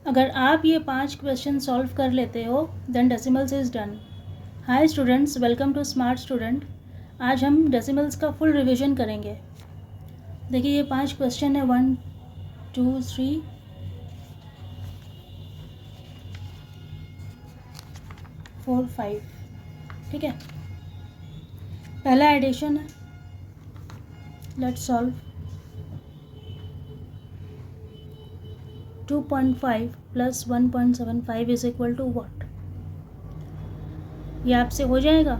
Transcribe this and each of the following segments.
अगर आप ये 5 क्वेश्चन सॉल्व कर लेते हो then decimals is done. Hi students, welcome to smart student. आज हम डेसिमल्स का फुल रिवीजन करेंगे। देखिए ये 5 क्वेश्चन है, 1 2 3 4 5। ठीक है, पहला एडिशन है, let's solve. 2.5 plus 1.75 is equal to what? ये आपसे हो जाएगा?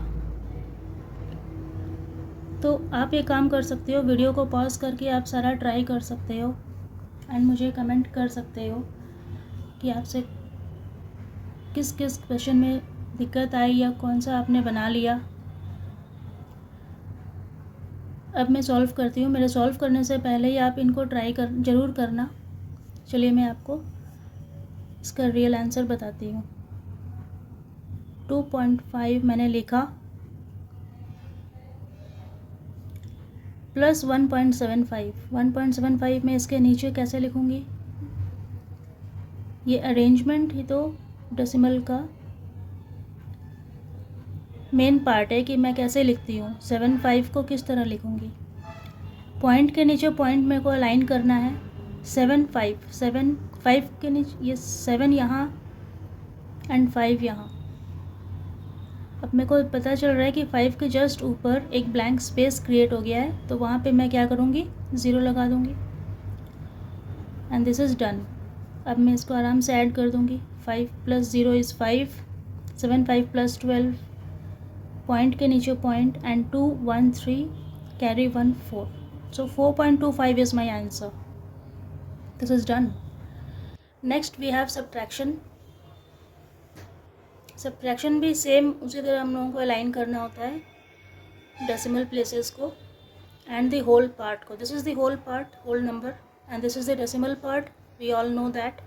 तो आप ये काम कर सकते हो, वीडियो को पॉज करके आप सारा ट्राई कर सकते हो एंड मुझे कमेंट कर सकते हो कि आपसे किस किस क्वेश्चन में दिक्कत आई या कौन सा आपने बना लिया। अब मैं सॉल्व करती हूँ। मेरे सॉल्व करने से पहले ही आप इनको ट्राई ज़रूर करना। चलिए मैं आपको इसका रियल आंसर बताती हूँ। 2.5 मैंने लिखा प्लस 1.75। 1.75 में इसके नीचे कैसे लिखूँगी? ये अरेंजमेंट ही तो डेसिमल का मेन पार्ट है कि मैं कैसे लिखती हूँ। 7.5 को किस तरह लिखूँगी? पॉइंट के नीचे पॉइंट मेरे को अलाइन करना है। 7.5 के नीचे ये 7 यहाँ एंड 5 यहाँ। अब मेरे को पता चल रहा है कि 5 के जस्ट ऊपर एक ब्लैंक स्पेस क्रिएट हो गया है, तो वहाँ पे मैं क्या करूँगी? 0 लगा दूँगी एंड दिस इज़ डन। अब मैं इसको आराम से ऐड कर दूँगी। 5 प्लस 0 इज़ 5, 7 5 प्लस 12, पॉइंट के नीचे point and 2 1 3 carry 1 4। So 4.25 is my answer. This is done. Next we have subtraction. Subtraction भी सेम उसी तरह हम लोगों को अलाइन करना होता है डेसिमल प्लेसेस को एंड द होल पार्ट को। This is the whole part, whole number, and this is the decimal part. We all know that.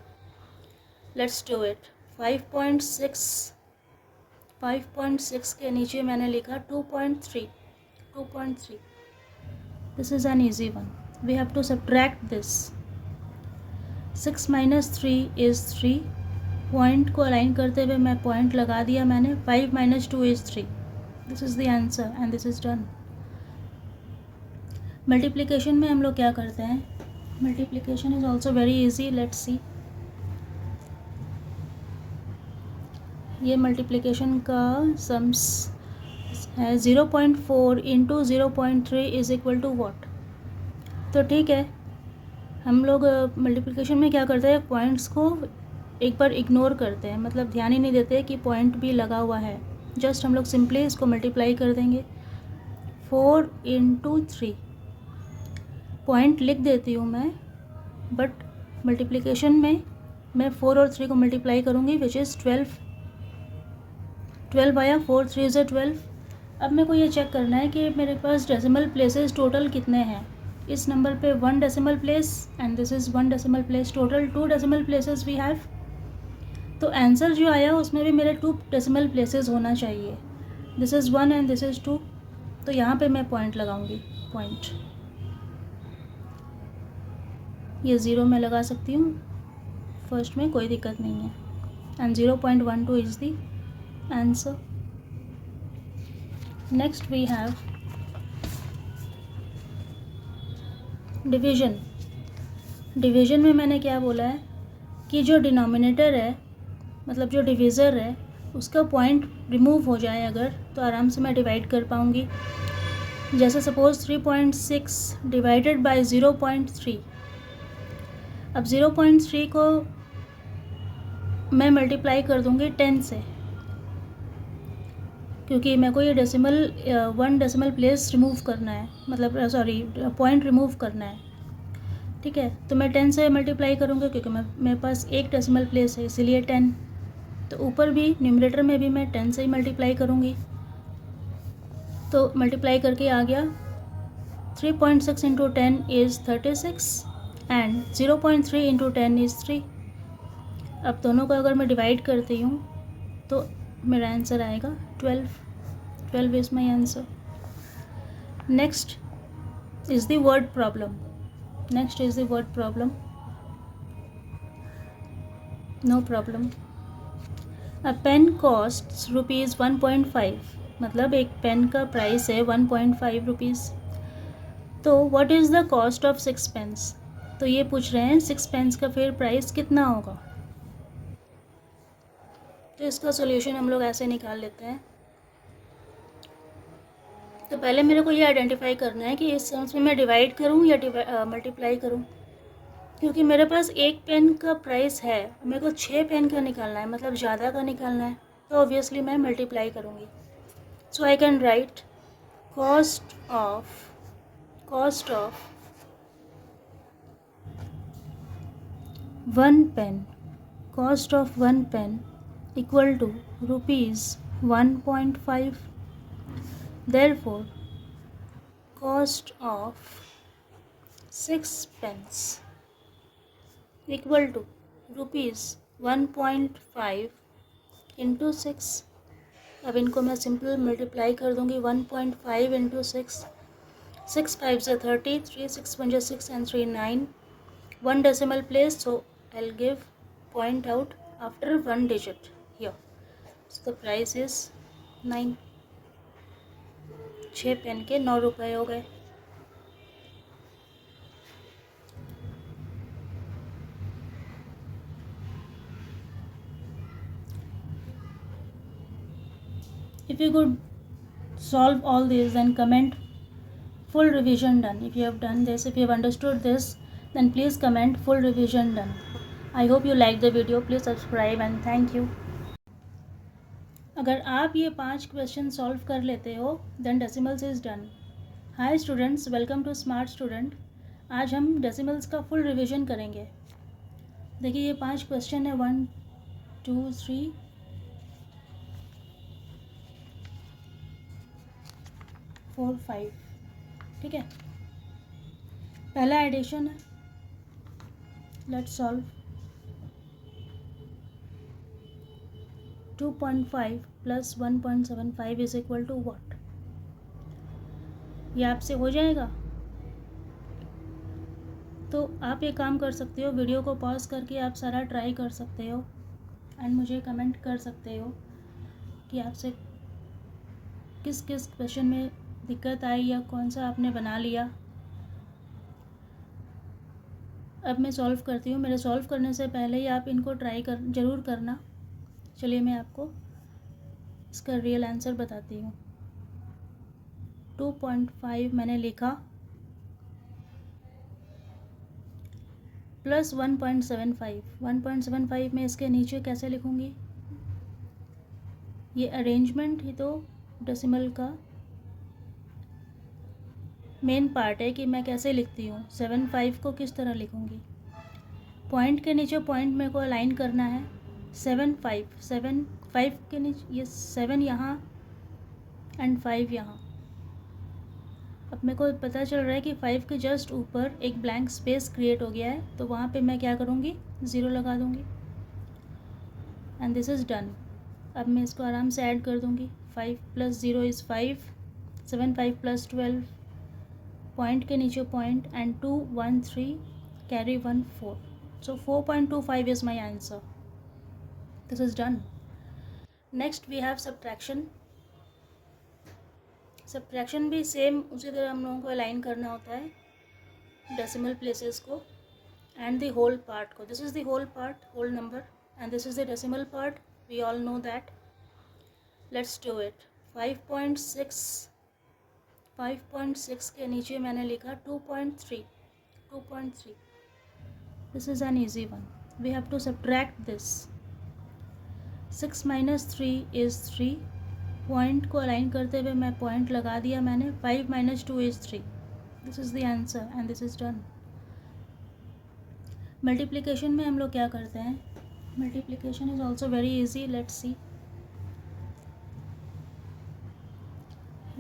Let's do it. 5.6 के नीचे मैंने लिखा 2.3। 2.3। This is an easy one. We have to subtract this. 6 minus 3 is 3. Point को align करते हुए मैं point लगा दिया मैंने। 5 minus 2 is 3. This is the answer and this is done. Multiplication में हम लोग क्या करते हैं? Multiplication is also very easy. Let's see. ये मल्टीप्लिकेशन का सम्स है 0.4 into 0.3 is equal to what? तो ठीक है, हम लोग मल्टीप्लिकेशन में क्या करते हैं? पॉइंट्स को एक बार इग्नोर करते हैं, मतलब ध्यान ही नहीं देते कि पॉइंट भी लगा हुआ है। जस्ट हम लोग सिंपली इसको मल्टीप्लाई कर देंगे। 4 इंटू 3 पॉइंट लिख देती हूँ मैं, बट मल्टीप्लिकेशन में मैं 4 और 3 को मल्टीप्लाई करूँगी विच इज़ 12। 12 आया, 4 3 इज़ 12। अब मेरे को ये चेक करना है कि मेरे पास डेसिमल प्लेसेस टोटल कितने हैं। इस नंबर पे 1 decimal place and this is 1 decimal place. Total 2 decimal places we have. तो आंसर जो आया उसमें भी मेरे 2 डेसिमल प्लेसेस होना चाहिए। This is 1 and this is 2। तो यहाँ पे मैं पॉइंट लगाऊंगी। पॉइंट ये 0 में लगा सकती हूँ फर्स्ट में, कोई दिक्कत नहीं है। And 0.12 is the answer. Next we have division. Division में मैंने क्या बोला है कि जो डिनोमिनेटर है, मतलब जो डिविज़र है, उसका पॉइंट रिमूव हो जाए अगर, तो आराम से मैं डिवाइड कर पाऊँगी। जैसे सपोज़ 3.6 डिवाइडेड बाय 0.3। अब 0.3 को मैं मल्टीप्लाई कर दूँगी 10 से, क्योंकि मेरे को ये डेसिमल 1 डेसिमल प्लेस रिमूव करना है, मतलब सॉरी पॉइंट रिमूव करना है। ठीक है, तो मैं 10 से मल्टीप्लाई करूँगी क्योंकि मेरे पास एक डेसिमल प्लेस है, इसीलिए 10। तो ऊपर भी न्यूमरेटर में भी मैं 10 से ही मल्टीप्लाई करूँगी। तो मल्टीप्लाई करके आ गया 3.6 into 10 is 36 and 0.3 into 10 is 3। अब दोनों को अगर मैं डिवाइड करती हूँ तो मेरा आंसर आएगा 12। 12 is my answer. Next is the word problem. Next is the word problem. No problem. A pen cost ₹1.5, मतलब एक पेन का प्राइस है 1.5 रुपीज़। तो what is the cost of 6 pens? तो ये पूछ रहे हैं 6 पेन्स का फिर प्राइस कितना होगा। तो इसका सोल्यूशन हम लोग ऐसे निकाल लेते हैं। तो पहले मेरे को ये आइडेंटिफाई करना है कि इस टर्म्स में मैं डिवाइड करूँ या मल्टीप्लाई करूँ, क्योंकि मेरे पास एक पेन का प्राइस है, मेरे को 6 पेन का निकालना है, मतलब ज़्यादा का निकालना है, तो ऑब्वियसली मैं मल्टीप्लाई करूँगी। So I can write cost of 1 pen, cost of 1 pen equal to ₹1.5. Therefore, cost of 6 pence equal to ₹1.5 into 6। अब इनको मैं सिंपल मल्टीप्लाई कर दूँगी। 1.5 इंटू 6, 6 5 से 30, 3 6 1 6 and 3 9, 1 decimal place, so I'll give point out after 1 digit here. So the price is 9. 6 pen के 9 रुपये हो गए। If you could solve all these, then comment full revision done. If you have done this, if you have understood this, then please comment full revision done. I hope you like the video. Please subscribe and thank you. अगर आप ये 5 question solve कर लेते हो, then decimals is done. Hi students, welcome to smart student. आज हम decimals का full revision करेंगे। देखिए ये 5 क्वेश्चन है, 1 2 3 4 5, ठीक है। पहला एडिशन है, let's solve. 2.5 plus 1.75 is equal to what? ये आपसे हो जाएगा। तो आप ये काम कर सकते हो, वीडियो को पॉज करके आप सारा ट्राई कर सकते हो एंड मुझे कमेंट कर सकते हो कि आपसे किस किस क्वेश्चन में दिक्कत आई या कौन सा आपने बना लिया। अब मैं सॉल्व करती हूँ। मेरे सॉल्व करने से पहले ही आप इनको ट्राई ज़रूर करना। चलिए मैं आपको इसका रियल आंसर बताती हूँ। 2.5 मैंने लिखा, प्लस 1.75। 1.75 में इसके नीचे कैसे लिखूँगी? ये अरेंजमेंट ही तो डेसिमल का मेन पार्ट है कि मैं कैसे लिखती हूँ। 7.5 को किस तरह लिखूँगी? पॉइंट के नीचे पॉइंट मेरे को अलाइन करना है। 7.5 के नीचे ये 7 यहाँ एंड 5 यहाँ। अब मेरे को पता चल रहा है कि 5 के जस्ट ऊपर एक ब्लैंक स्पेस क्रिएट हो गया है, तो वहाँ पे मैं क्या करूँगी? 0 लगा दूँगी एंड दिस इज़ डन। अब मैं इसको आराम से ऐड कर दूँगी। 5 प्लस 0 इज़ 5, 7 5 प्लस 12, पॉइंट के नीचे point and 2 1 3 carry 1 4, so 4.25 is my answer. This is done. Next we have subtraction. Subtraction भी सेम उसी तरह हम लोगों को अलाइन करना होता है डेसिमल प्लेसेस को एंड द होल पार्ट को। This is the whole part, whole number, and this is the decimal part. We all know that. Let's do it. 5.6 के नीचे मैंने लिखा 2.3। This is an easy one. We have to subtract this. 6 minus 3 is 3। Point को align करते हुए मैं point लगा दिया मैंने। 5 minus 2 is 3। This is the answer and this is done. Multiplication में हम लोग क्या करते हैं? Multiplication is also very easy. Let's see.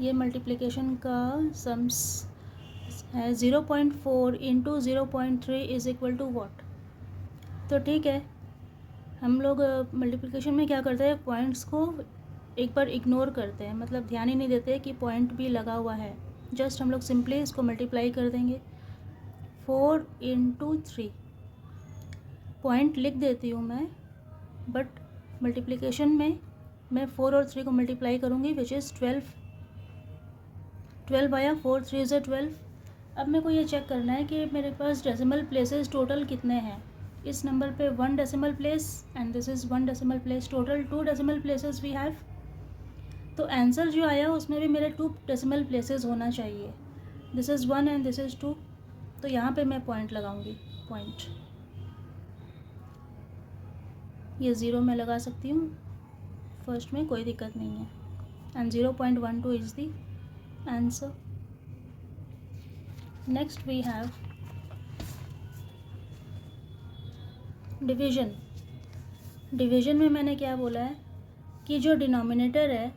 ये मल्टीप्लिकेशन का सम्स है 0.4 into 0.3 is equal to what? तो ठीक है, हम लोग मल्टीप्लिकेशन में क्या करते हैं? पॉइंट्स को एक बार इग्नोर करते हैं, मतलब ध्यान ही नहीं देते कि पॉइंट भी लगा हुआ है। जस्ट हम लोग सिंपली इसको मल्टीप्लाई कर देंगे। 4 इंटू 3, पॉइंट लिख देती हूँ मैं बट मल्टीप्लिकेशन में मैं 4 और 3 को मल्टीप्लाई करूँगी विच इज़ 12। 12 आया, 4 3 ज़ा 12। अब मेरे को ये चेक करना है कि मेरे पास डेसिमल प्लेसेस टोटल कितने हैं। इस नंबर पे 1 decimal place and this is 1 decimal place, total 2 decimal places we have. तो आंसर जो आया उसमें भी मेरे 2 डेसिमल प्लेसेस होना चाहिए। This is 1 and this is 2। तो यहाँ पे मैं पॉइंट लगाऊंगी, पॉइंट ये 0 में लगा सकती हूँ फर्स्ट में, कोई दिक्कत नहीं है। And 0.12 is the answer. Next we have division. Division में मैंने क्या बोला है कि जो डिनोमिनेटर है,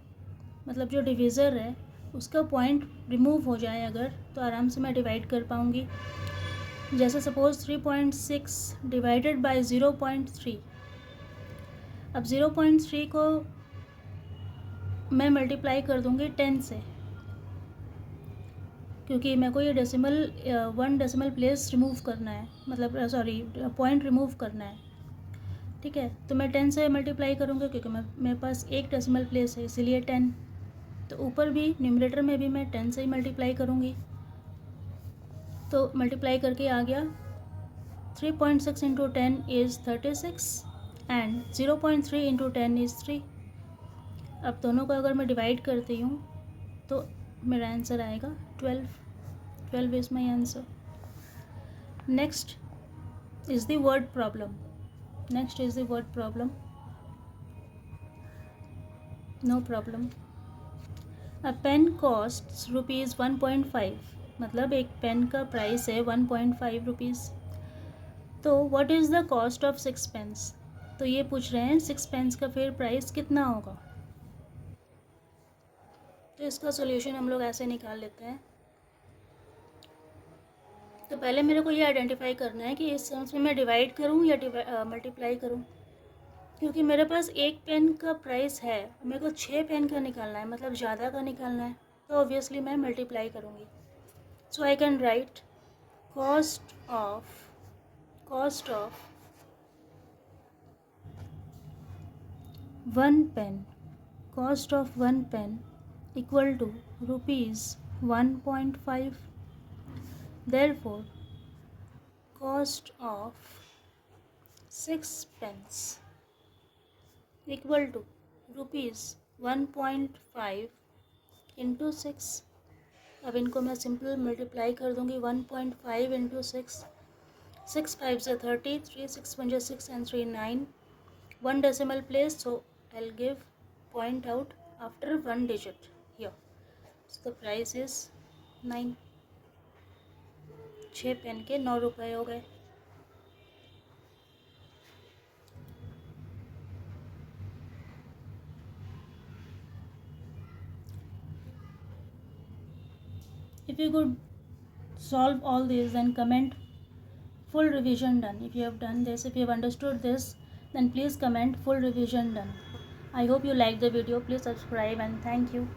मतलब जो डिविज़र है, उसका पॉइंट रिमूव हो जाए अगर, तो आराम से मैं डिवाइड कर पाऊँगी। जैसे सपोज़ 3.6 डिवाइडेड बाय 0.3। अब 0.3 को मैं मल्टीप्लाई कर दूँगी 10 से, क्योंकि मेरे को ये डेसिमल 1 डेसिमल प्लेस रिमूव करना है, मतलब सॉरी पॉइंट रिमूव करना है। ठीक है, तो मैं 10 से मल्टीप्लाई करूँगी क्योंकि मेरे पास एक डेसिमल प्लेस है, इसीलिए 10। तो ऊपर भी न्यूमरेटर में भी मैं 10 से ही मल्टीप्लाई करूँगी। तो मल्टीप्लाई करके आ गया 3.6 into 10 is 36 and 0.3 into 10 is 3। अब दोनों को अगर मैं डिवाइड करती हूँ तो मेरा आंसर आएगा 12। 12 is my answer. Next is the word problem. Next is the word problem. No problem. A pen cost rupees 1.5, मतलब एक पेन का प्राइस है 1.5 रुपीज़। तो what is the cost of 6 pens. तो ये पूछ रहे हैं 6 पेन्स का फिर प्राइस कितना होगा। तो इसका सॉल्यूशन हम लोग ऐसे निकाल लेते हैं। तो पहले मेरे को ये आइडेंटिफाई करना है कि इस सेंस में मैं डिवाइड करूँ या मल्टीप्लाई करूँ, क्योंकि मेरे पास एक पेन का प्राइस है, मेरे को 6 पेन का निकालना है, मतलब ज़्यादा का निकालना है, तो ऑब्वियसली मैं मल्टीप्लाई करूँगी। So I can write cost of 1 pen, cost of 1 pen equal to rupees 1.5। Therefore, cost of 6 pence equal to rupees 1.5 into 6। अब इनको मैं सिंपल मल्टीप्लाई कर दूँगी 1.5 इंटू 6। 6 5 से 30, 3 6 1 6 and 3 9। 1 decimal place, so I'll give point out after 1 digit here. So the price is 9। 6 pen के 9 रुपये हो गए। If you could solve all these, then comment full revision done. If you have done this, if you have understood this, then please comment full revision done. I hope you like the video. Please subscribe and thank you.